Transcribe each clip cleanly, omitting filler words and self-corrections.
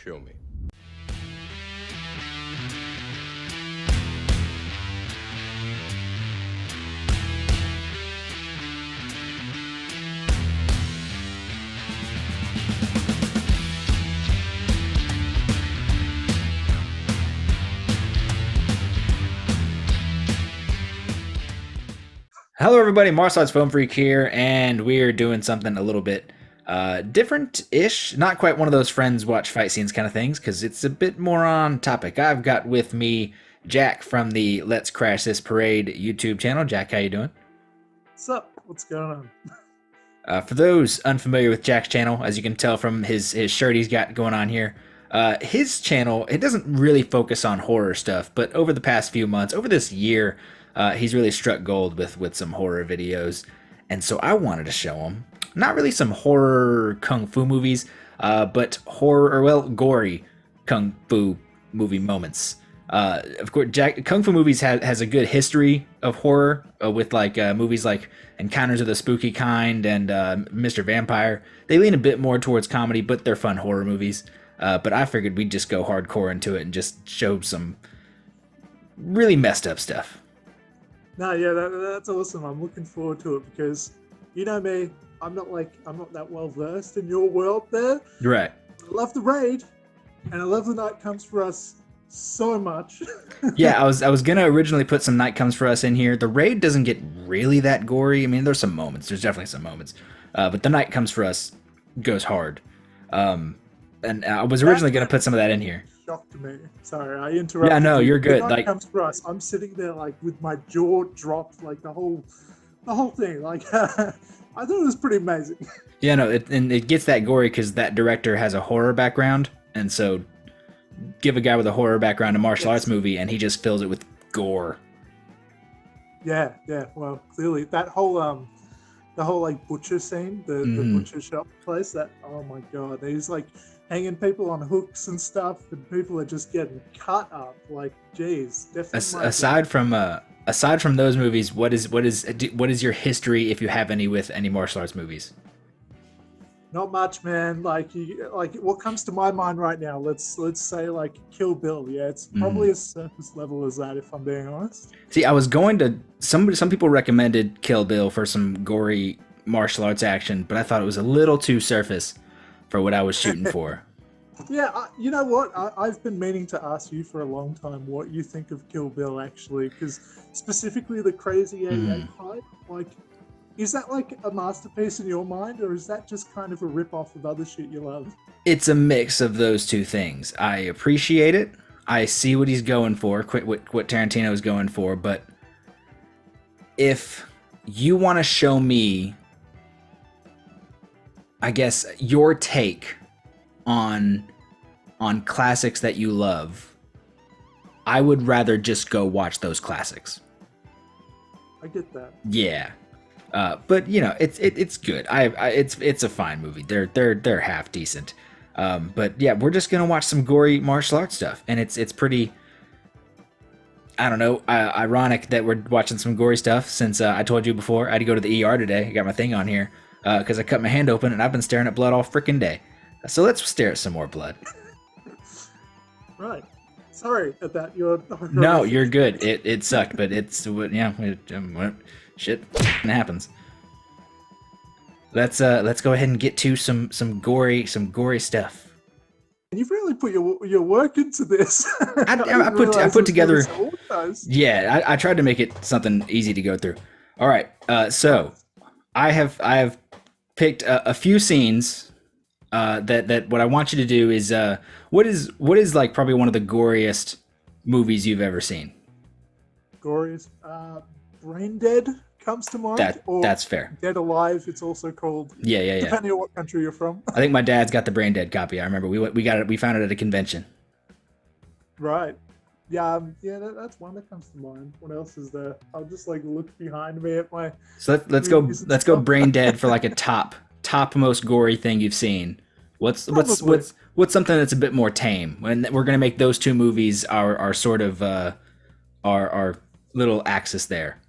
Show me. Hello, everybody. Marcel's Film Freak here, and we are doing something a little bit different-ish. Not quite one of those friends watch fight scenes kind of things, because it's a bit more on topic. I've got with me Jack from the Let's Crash This Parade YouTube channel. Jack, how you doing? What's up? What's going on? For those unfamiliar with Jack's channel, as you can tell from his shirt he's got going on here, his channel, it doesn't really focus on horror stuff, but over the past few months, over this year, he's really struck gold with some horror videos, and so I wanted to show him not really some horror kung fu movies, but gory kung fu movie moments. Of course, kung fu movies has a good history of horror with like movies like Encounters of the Spooky Kind and Mr. Vampire. They lean a bit more towards comedy, but they're fun horror movies. But I figured we'd just go hardcore into it and just show some really messed up stuff. No, yeah, that's awesome. I'm looking forward to it because, you know me, I'm not that well versed in your world there. Right. I love the raid, and I love The Night Comes For Us so much. Yeah, I was gonna originally put some Night Comes For Us in here. The raid doesn't get really that gory. I mean, there's some moments. There's definitely some moments. But The Night Comes For Us goes hard. And I was originally gonna put some of that in here. Shocked me. Sorry, I interrupted. Yeah, no, you're good. The Night Comes For Us. I'm sitting there like with my jaw dropped, like the whole thing. Like I thought it was pretty amazing. Yeah, no, it gets that gory because that director has a horror background, and so give a guy with a horror background a martial arts movie, and he just fills it with gore. Yeah. Well, clearly that whole like butcher scene, the butcher shop place. That, oh my god, he's like hanging people on hooks and stuff, and people are just getting cut up. Like, geez, definitely. Aside from those movies, what is your history, if you have any, with any martial arts movies? Not much, man. Like what comes to my mind right now? Let's say like Kill Bill. Yeah, it's probably as surface level as that, if I'm being honest. See, I was going to some people recommended Kill Bill for some gory martial arts action, but I thought it was a little too surface for what I was shooting for. Yeah, you know what? I've been meaning to ask you for a long time what you think of Kill Bill, actually, because specifically the Crazy 88 hype. Like, is that like a masterpiece in your mind, or is that just kind of a rip-off of other shit you love? It's a mix of those two things. I appreciate it. I see what he's going for, what Tarantino is going for, but if you want to show me, I guess, your take on classics that you love, I would rather just go watch those classics. I get that. Yeah, but you know, it's good. It's a fine movie. They're half decent. But yeah, we're just gonna watch some gory martial arts stuff, and it's pretty, I don't know, ironic that we're watching some gory stuff since I told you before I had to go to the ER today. I got my thing on here because I cut my hand open and I've been staring at blood all freaking day. So let's stare at some more blood. Right. Sorry about your. No, you're good. It sucked, but it's shit happens. Let's go ahead and get to some gory stuff. You've really put your work into this. I put together. Yeah, I tried to make it something easy to go through. All right, so I have picked a few scenes. That what I want you to do is what is like probably one of the goriest movies you've ever seen? Goriest, Brain Dead comes to mind. That's fair. Dead Alive, it's also called. Yeah. Depending on what country you're from. I think my dad's got the Brain Dead copy. I remember we got it. We found it at a convention. Right. Yeah. That's one that comes to mind. What else is there? I'll just like look behind me at my. So let's go Brain Dead for like a top most gory thing you've seen. What's something that's a bit more tame? And we're gonna make those two movies our sort of our little axis there.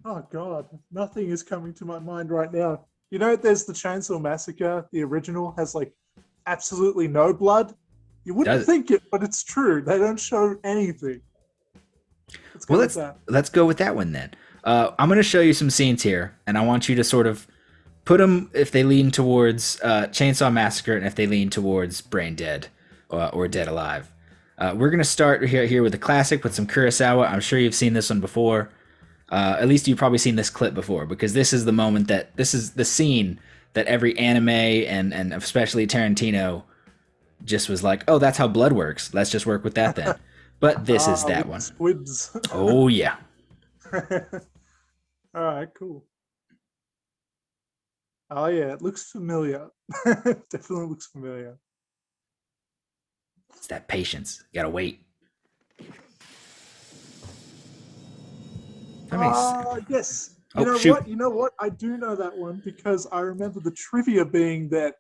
Oh god, nothing is coming to my mind right now. You know, there's the Chainsaw Massacre. The original has like absolutely no blood. You wouldn't Does think it, but it's true. They don't show anything. Let's well, go with that. let's go with that one then. I'm going to show you some scenes here, and I want you to sort of put them if they lean towards Chainsaw Massacre and if they lean towards Brain Dead or Dead Alive. We're going to start here with a classic with some Kurosawa. I'm sure you've seen this one before. At least you've probably seen this clip before, because this is the moment that this is the scene that every anime and especially Tarantino just was like, oh, that's how blood works. Let's just work with that then. But this is that With one. squids. Oh, yeah. All right, cool. Oh yeah, it looks familiar. Definitely looks familiar. It's that patience. You gotta wait. Yes. Oh, shoot. What? You know what? I do know that one because I remember the trivia being that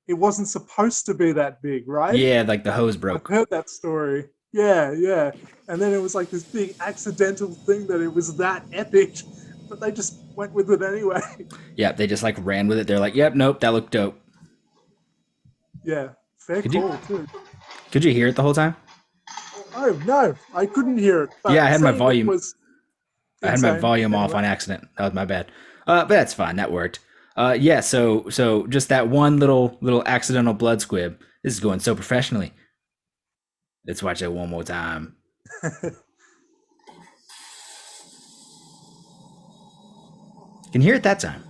it wasn't supposed to be that big, right? Yeah, like the hose I've broke. heard that story. Yeah, yeah. And then it was like this big accidental thing that it was that epic, but they just went with it anyway. Yep, they just like ran with it. They're like, yep, nope, that looked dope. Yeah, fair Could call you too. could you hear it the whole time? Oh no, I couldn't hear it. But Yeah, I had my seeing it volume. was I had my insane. volume off Anyway, on accident. That was my bad. But that's fine. That worked. Yeah. So just that one little accidental blood squib. This is going so professionally. Let's watch it one more time. Can hear it that time.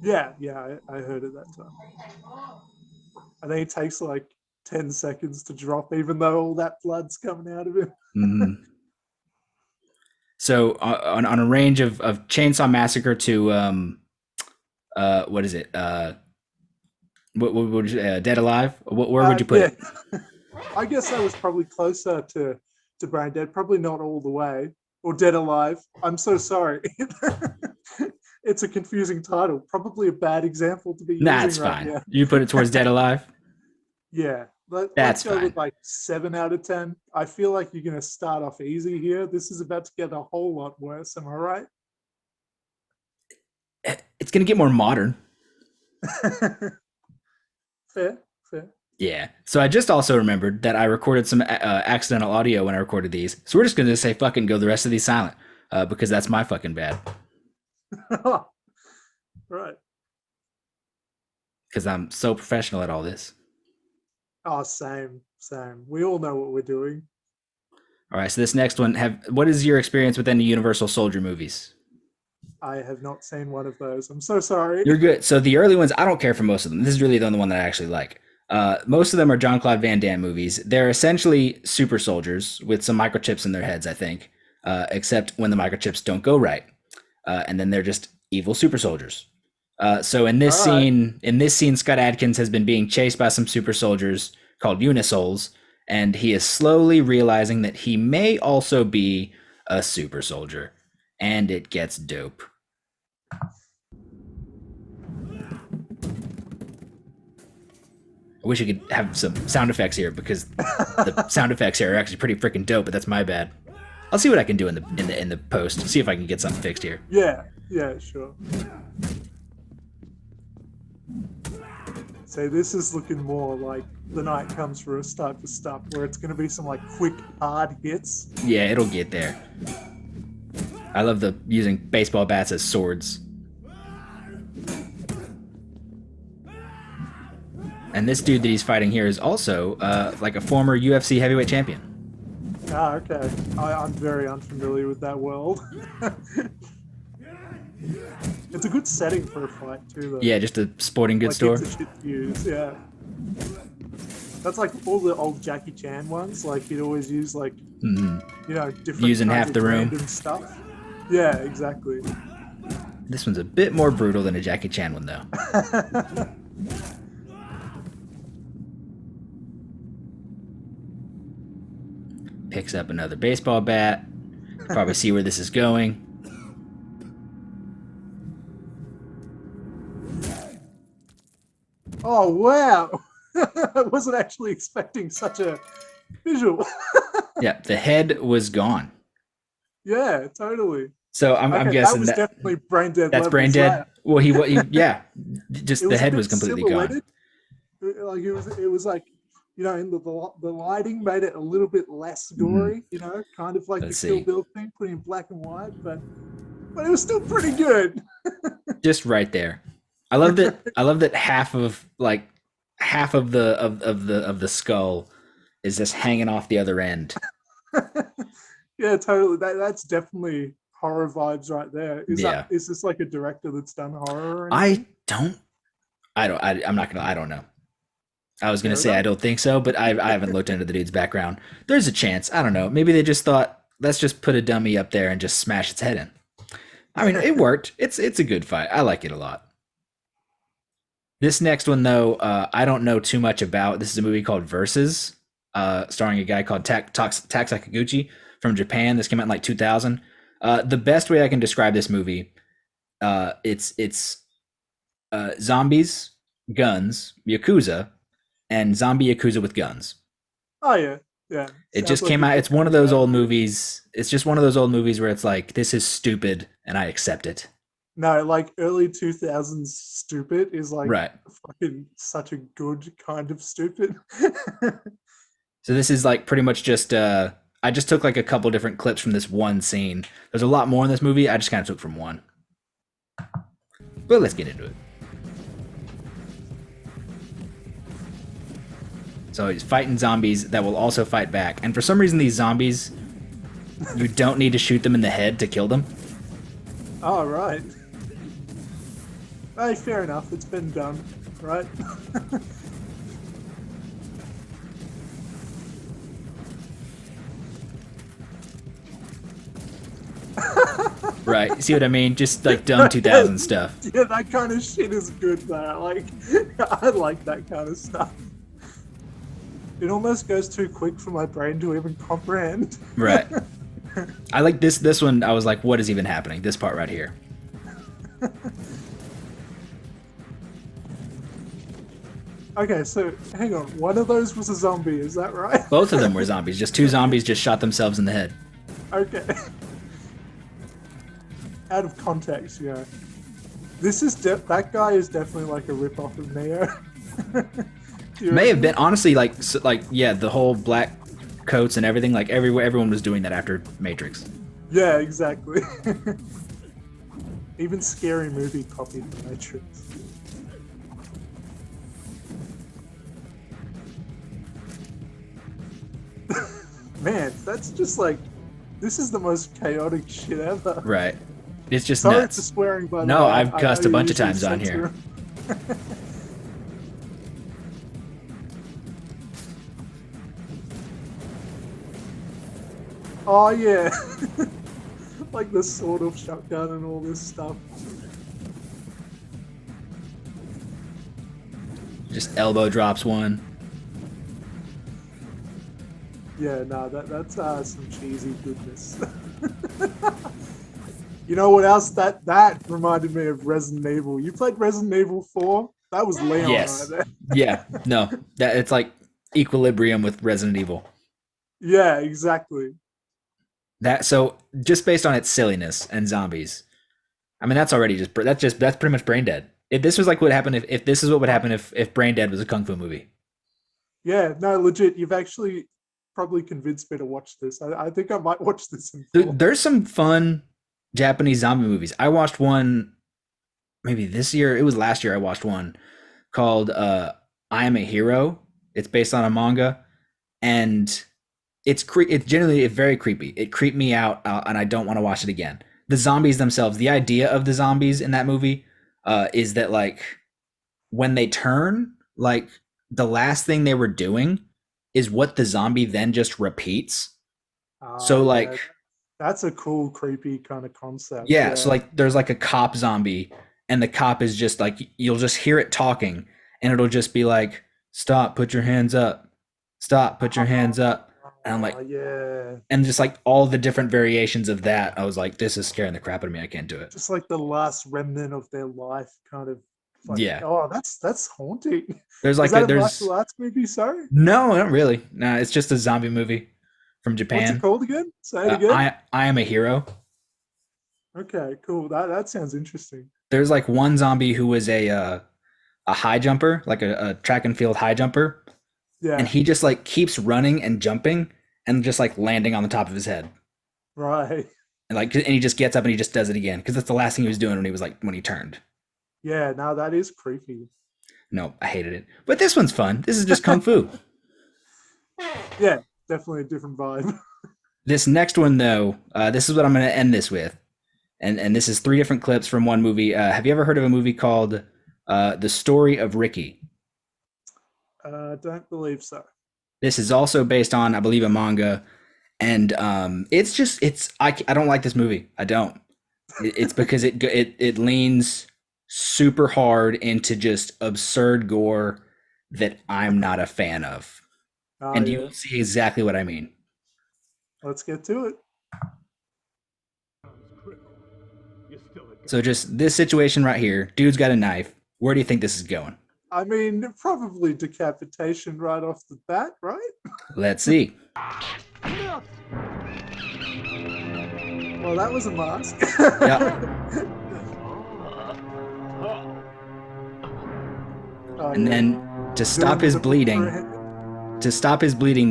yeah, I heard it that time. I think it takes like 10 seconds to drop, even though all that blood's coming out of him. Mm-hmm. So on a range of Chainsaw Massacre to what is it? What would you, Dead Alive? Where would you put it? I guess I was probably closer to Brain Dead, probably not all the way, or Dead Alive. I'm so sorry. It's a confusing title. Probably a bad example to be Nah, using it's right fine. now. You put it towards Dead Alive. Yeah, That's let's go fine. with like 7 out of 10. I feel like you're going to start off easy here. This is about to get a whole lot worse. Am I right? It's gonna get more modern. Fair, fair. Yeah. So I just also remembered that I recorded some accidental audio when I recorded these. So we're just gonna say fucking go the rest of these silent because that's my fucking bad. Right. Because I'm so professional at all this. Oh, same. We all know what we're doing. All right. So this next one, what is your experience with any Universal Soldier movies? I have not seen one of those. I'm so sorry. You're good. So the early ones, I don't care for most of them. This is really the only one that I actually like. Most of them are Jean-Claude Van Damme movies. They're essentially super soldiers with some microchips in their heads, I think, except when the microchips don't go right, and then they're just evil super soldiers. So in this All right. scene, Scott Adkins has been being chased by some super soldiers called Unisouls, and he is slowly realizing that he may also be a super soldier, and it gets dope. I wish I could have some sound effects here because the sound effects here are actually pretty freaking dope, but that's my bad. I'll see what I can do in the post. See if I can get something fixed here. Yeah, sure. So this is looking more like The Night Comes for Us type of stuff, where it's going to be some like quick, hard hits. Yeah, it'll get there. I love the using baseball bats as swords. And this dude that he's fighting here is also like a former UFC heavyweight champion. Ah, okay. I'm very unfamiliar with that world. It's a good setting for a fight too, though. Yeah, just a sporting goods store. It's a shit to use, yeah. That's like all the old Jackie Chan ones. Like he'd always use like, different Using kinds half of the room. random stuff. Yeah, exactly. This one's a bit more brutal than a Jackie Chan one, though. Picks up another baseball bat. Probably see where this is going. Oh wow! I wasn't actually expecting such a visual. Yeah, the head was gone. Yeah, totally. So I'm guessing that was definitely Brain Dead. That's Brain Dead. Well, he yeah, just the head was completely gone. Like it was like, in the lighting made it a little bit less Mhm. gory, kind of like the Let's Kill see. Bill thing, putting in black and white, but it was still pretty good. Just right there. I love that. I love that half of the skull is just hanging off the other end. Yeah, totally. That's definitely horror vibes right there. Yeah. Is this like a director that's done horror or I anything? don't. I'm not gonna. I don't know. I was gonna Fair say I enough. don't think so, but I haven't looked into the dude's background. There's a chance. I don't know. Maybe they just thought let's just put a dummy up there and just smash its head in. I mean, it worked. It's a good fight. I like it a lot. This next one, though, I don't know too much about. This is a movie called Versus, starring a guy called Tak Sakaguchi from Japan. This came out in like 2000. The best way I can describe this movie, it's zombies, guns, yakuza, and zombie yakuza with guns. Oh yeah, yeah. It Sounds just like came a out. good It's one of coming those out old movie. movies. It's just one of those old movies where it's like this is stupid and I accept it. No, like early 2000s stupid is like Right. fucking such a good kind of stupid. So this is like pretty much just I just took like a couple different clips from this one scene. There's a lot more in this movie. I just kind of took from one. But let's get into it. So he's fighting zombies that will also fight back. And for some reason these zombies you don't need to shoot them in the head to kill them. All right. Hey, fair enough. It's been done, right? Right. You see what I mean? Just like dumb 2000 stuff. Yeah, that kind of shit is good though. Like, I like that kind of stuff. It almost goes too quick for my brain to even comprehend. Right. I like this one. I was like, what is even happening? This part right here. Okay, so hang on. One of those was a zombie, is that right? Both of them were zombies. Just two zombies just shot themselves in the head. Okay. Out of context, yeah. This is that guy is definitely like a rip off of Neo. May have been honestly like yeah, the whole black coats and everything. Like everyone was doing that after Matrix. Yeah, exactly. Even Scary Movie copied the Matrix. Man, that's just like, this is the most chaotic shit ever. Right. It's just Sorry nuts. for swearing, by the No, way. I've I cussed know a you bunch of usually times on here. censor. Oh yeah, like the sword of shotgun and all this stuff. Just elbow drops one. Yeah, no, that's some cheesy goodness. You know what else? That reminded me of Resident Evil. You played Resident Evil 4? That was Leon right Yes. there. Yeah. No. That it's like equilibrium with Resident Evil. Yeah, exactly. That so just based on its silliness and zombies. I mean that's already that's pretty much brain dead. If this was like what happened if this is what would happen if Brain Dead was a kung fu movie. Yeah, no, legit. You've actually probably convinced me to watch this. I think I might watch this in full. There's some fun Japanese zombie movies. I watched one maybe this year. It was last year. I watched one called "I Am a Hero." It's based on a manga, and it's generally very creepy. It creeped me out, and I don't want to watch it again. The zombies themselves, the idea of the zombies in that movie, is that like when they turn, like the last thing they were doing is what the zombie then just repeats. So Yeah, like that's a cool, creepy kind of concept. yeah, so Yeah. like there's like a cop zombie, and the cop is just like you'll just hear it talking, and it'll just be like, "Stop, put your hands up. Stop, put your hands up." And I'm like, Yeah. and just like all the different variations of that, I was like, "This is scaring the crap out of me. I can't do it." Just like the last remnant of their life, kind of fucking. Yeah, Oh, that's haunting. there's Is like that a there's martial arts movie? Sorry, no, not really. No, it's just a zombie movie from what's it Japan. called again? Say it again. I am a hero. Okay, cool. That sounds interesting. There's like one zombie who was a high jumper, like a track and field high jumper, and Yeah, he just like keeps running and jumping and just like landing on the top of his head. right. And he just gets up and he just does it again because that's the last thing he was doing when he turned. Yeah, now that is creepy. No, I hated it. But this one's fun. This is just kung fu. Yeah, definitely a different vibe. This next one though, this is what I'm going to end this with, and this is three different clips from one movie. Have you ever heard of a movie called The Story of Ricky? Don't believe so. This is also based on, I believe, a manga, and I don't like this movie. I don't. It's because it leans super hard into just absurd gore that I'm not a fan of, Oh and you yeah, will see exactly what I mean. let's get to it. So just this situation right here, dude's got a knife. Where do you think this is going? I mean, probably decapitation right off the bat, right? Let's see. Well, that was a mask. Yeah. Oh, And yeah. then to stop his bleeding,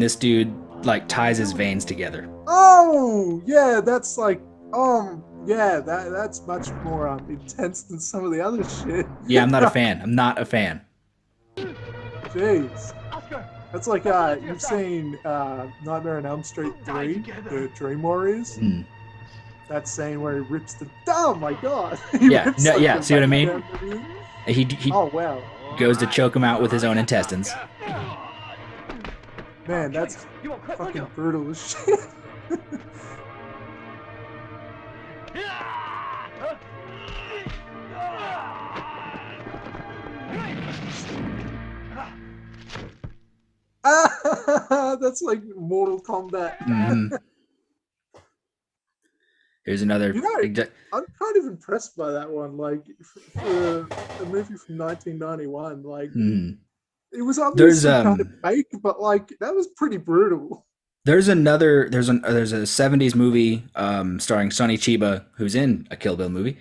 this dude like ties his veins together. Oh, yeah, that's like, yeah, that's much more intense than some of the other shit. Yeah, I'm not a fan. I'm not a fan. Jeez. That's like, you've seen Nightmare on Elm Street 3, the Dream Warriors? Mm. That scene where he rips the, oh my god. He Yeah, rips, no, like, yeah, the see what I vein mean? down the knee. He Oh, wow. goes to choke him out with his own intestines. Man, that's fucking brutal as shit. That's like Mortal Kombat. Mm-hmm. Here's another. You know, I'm kind of impressed by that one. Like, for a movie from 1991, like, it was obviously kind of fake, but like, that was pretty brutal. There's a 70s movie starring Sonny Chiba, who's in a Kill Bill movie,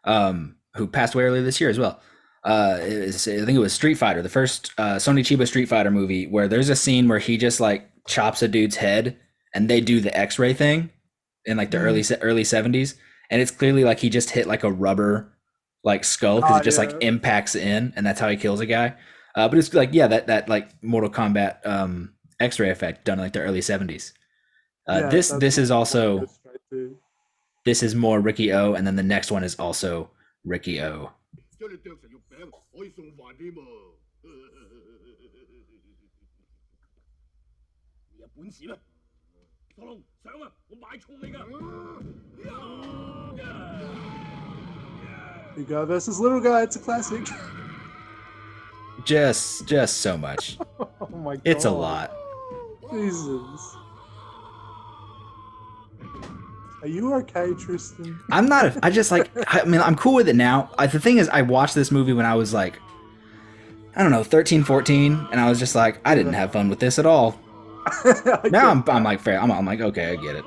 who passed away earlier this year as well. I think it was Street Fighter, the first Sonny Chiba Street Fighter movie, where there's a scene where he just like chops a dude's head, and they do the X-ray thing in like the early 70s, and it's clearly like he just hit like a rubber like skull because it just like impacts in, and that's how he kills a guy. But it's like, yeah, that like Mortal Kombat X-ray effect done in like the early 70s. This is also, this is more Ricky O, and then the next one is also Ricky O. Big guy versus little guy, it's a classic. Just so much. Oh my god. It's a lot. Jesus. Are you okay, Tristan? I'm not. I just like. I mean, I'm cool with it now. The thing is, I watched this movie when I was like, I don't know, 13, 14, and I was just like, I didn't have fun with this at all. Now I'm like fair. I'm like, okay, I get it.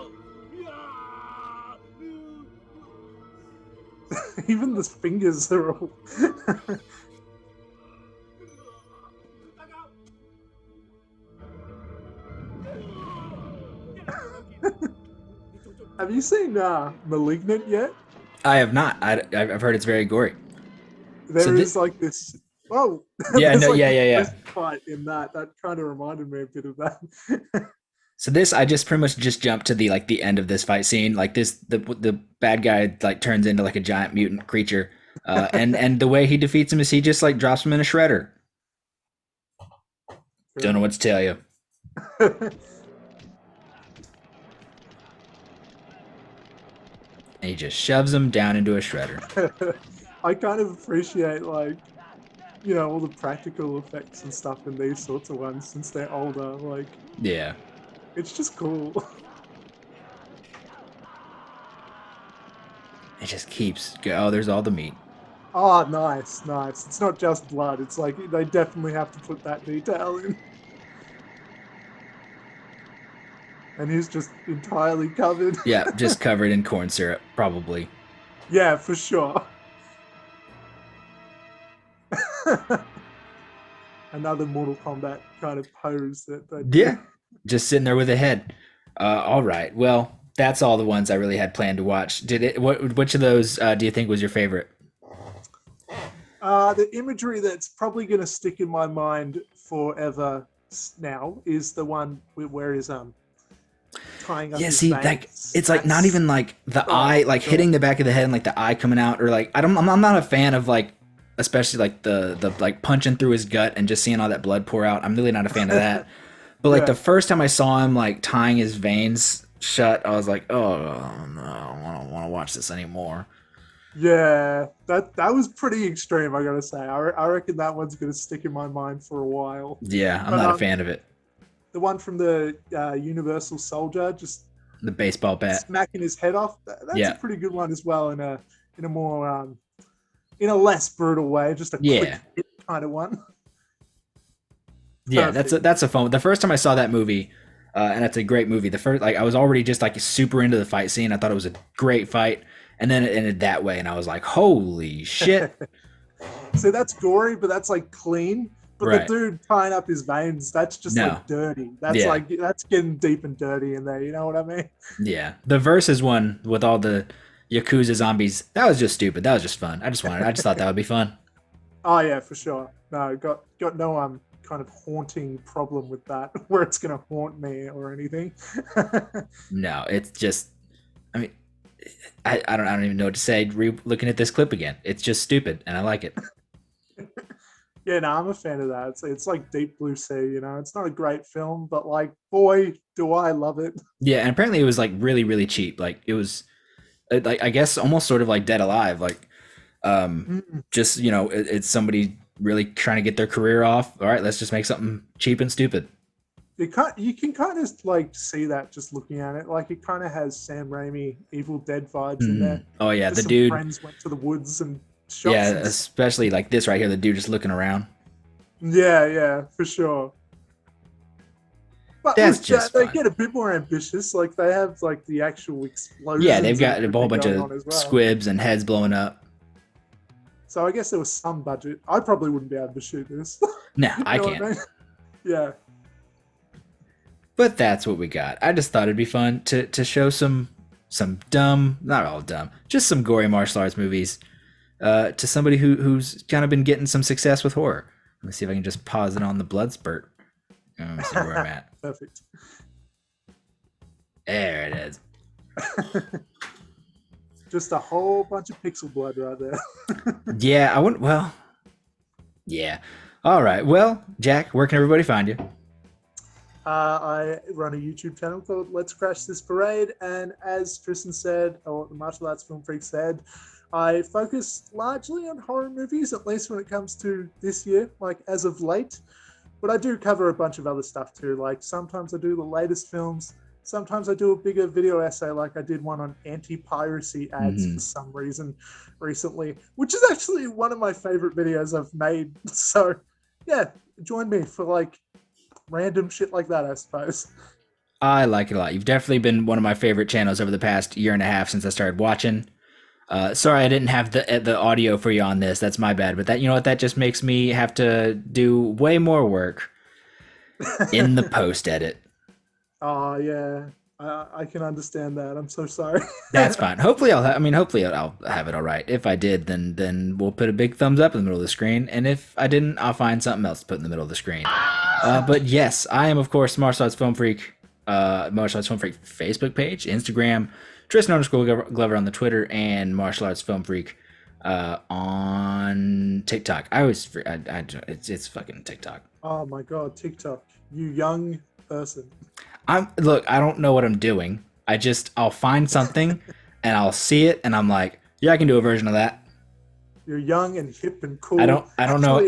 Even the fingers are all. Have you seen Malignant yet? I have not. I've heard it's very gory. There is like this. Oh, yeah, no, like yeah. Fight in that kind of reminded me a bit of that. So this, I just pretty much just jumped to the like the end of this fight scene. Like this, the bad guy like turns into like a giant mutant creature, and the way he defeats him is he just like drops him in a shredder. Don't know what to tell you. And he just shoves him down into a shredder. I kind of appreciate, like, you know, all the practical effects and stuff in these sorts of ones since they're older. Like, yeah, it's just cool. It just keeps go. Oh, there's all the meat. Oh, nice. It's not just blood. It's like they definitely have to put that detail in. And he's just entirely covered. Yeah, just covered in corn syrup, probably. Yeah, for sure. another Mortal Kombat kind of pose that they do. Yeah, just sitting there with a head. All right. Well, that's all the ones I really had planned to watch. Did it? Which of those do you think was your favorite? The imagery that's probably going to stick in my mind forever now is the one where he's tying up Yeah, his see, like veins. it's like not even like the eye, like God. hitting the back of the head and like the eye coming out, or like I'm not a fan of like, especially like the like punching through his gut and just seeing all that blood pour out. I'm really not a fan of that. But like Yeah. the first time I saw him like tying his veins shut, I was like, oh no, I don't want to watch this anymore. Yeah, that was pretty extreme. I gotta say, I reckon that one's gonna stick in my mind for a while. Yeah, I'm But not a fan of it. the one from the Universal Soldier, just The baseball bat. smacking his head off, that's a Yeah, pretty good one as well. In a more in a less brutal way, just a quick yeah, hit kind of one. yeah. Perfect. That's a fun one. The first time I saw that movie, and it's a great movie. The first, like, I was already just like super into the fight scene. I thought it was a great fight, and then it ended that way, and I was like, holy shit! So that's gory, but that's like clean. But the Right? dude tying up his veins, that's just No. like dirty. That's Yeah. like that's getting deep and dirty in there. You know what I mean? Yeah. The versus one with all the Yakuza zombies, that was just stupid. That was just fun. I just thought that would be fun. Oh yeah, for sure. No, got no kind of haunting problem with that, where it's gonna haunt me or anything. No, it's just, I mean, I don't even know what to say. Looking at this clip again, it's just stupid, and I like it. Yeah, no, I'm a fan of that. It's like Deep Blue Sea. You know, it's not a great film, but like, boy, do I love it. Yeah, and apparently it was like really, really cheap. Like it was, like I guess almost sort of like Dead Alive. Like, Mm. just it's somebody really trying to get their career off. All right, let's just make something cheap and stupid. You can kind of like see that just looking at it. Like it kind of has Sam Raimi Evil Dead vibes in there. Oh yeah, Just the some dude. friends went to the woods and shot Yeah, some. especially like this right here, the dude just looking around. Yeah, yeah, for sure. But That's look, just they fun. get a bit more ambitious. Like they have like the actual explosions. Yeah, they've and got a everything whole bunch going of on as well. squibs and heads blowing up. So I guess there was some budget. I probably wouldn't be able to shoot this. No, You I know what can't. mean? Yeah. But that's what we got. I just thought it'd be fun to show some dumb, not all dumb, just some gory martial arts movies to somebody who's kind of been getting some success with horror. Let me see if I can just pause it on the blood spurt. Let me see where I'm at. Perfect. There it is. Just a whole bunch of pixel blood right there. Yeah, I wouldn't. Well, yeah. All right. Well, Jack, where can everybody find you? I run a YouTube channel called Let's Crash This Parade, and as Tristan said, or the Martial Arts Film Freak said, I focus largely on horror movies, at least when it comes to this year, like as of late. But I do cover a bunch of other stuff too. Like sometimes I do the latest films. Sometimes I do a bigger video essay, like I did one on anti-piracy ads for some reason recently, which is actually one of my favorite videos I've made. So yeah, join me for like random shit like that, I suppose. I like it a lot. You've definitely been one of my favorite channels over the past year and a half since I started watching. Sorry, I didn't have the audio for you on this. That's my bad. But that, you know what, that just makes me have to do way more work in the post edit. Oh yeah, I can understand that. I'm so sorry. That's fine. Hopefully, hopefully I'll have it all right. If I did, then we'll put a big thumbs up in the middle of the screen. And if I didn't, I'll find something else to put in the middle of the screen. But yes, I am of course Martial Arts Film Freak. Martial Arts Film Freak Facebook page, Instagram, Tristan_Glover on the Twitter, and Martial Arts Film Freak on TikTok. It's fucking TikTok. Oh my god, TikTok, you young person. Look, I don't know what I'm doing. I'll find something and I'll see it and I'm like, yeah, I can do a version of that. You're young and hip and cool. I don't know.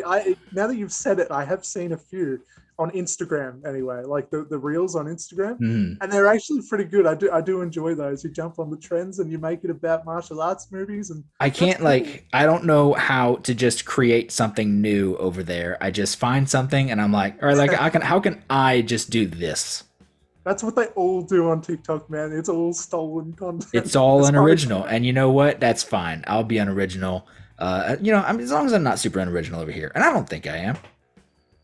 Now that you've said it, I have seen a few on Instagram anyway, like the reels on Instagram, and they're actually pretty good. I do enjoy those. You jump on the trends and you make it about martial arts movies, and I can't I don't know how to just create something new over there. I just find something and I'm like, all right, like how can I just do this? That's what they all do on TikTok, man. It's all stolen content. It's all unoriginal, and you know what? That's fine. I'll be unoriginal. As long as I'm not super unoriginal over here, and I don't think I am.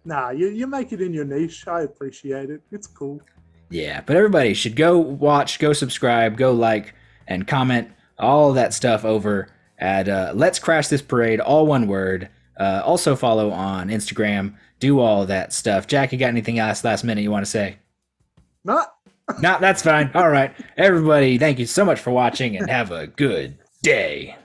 Nah, you make it in your niche. I appreciate it. It's cool. Yeah, but everybody should go watch, go subscribe, go like, and comment all of that stuff over at Let's Crash This Parade, all one word. Also follow on Instagram. Do all that stuff. Jack, you got anything else last minute you want to say? Nah. No, that's fine. All right. Everybody, thank you so much for watching and have a good day.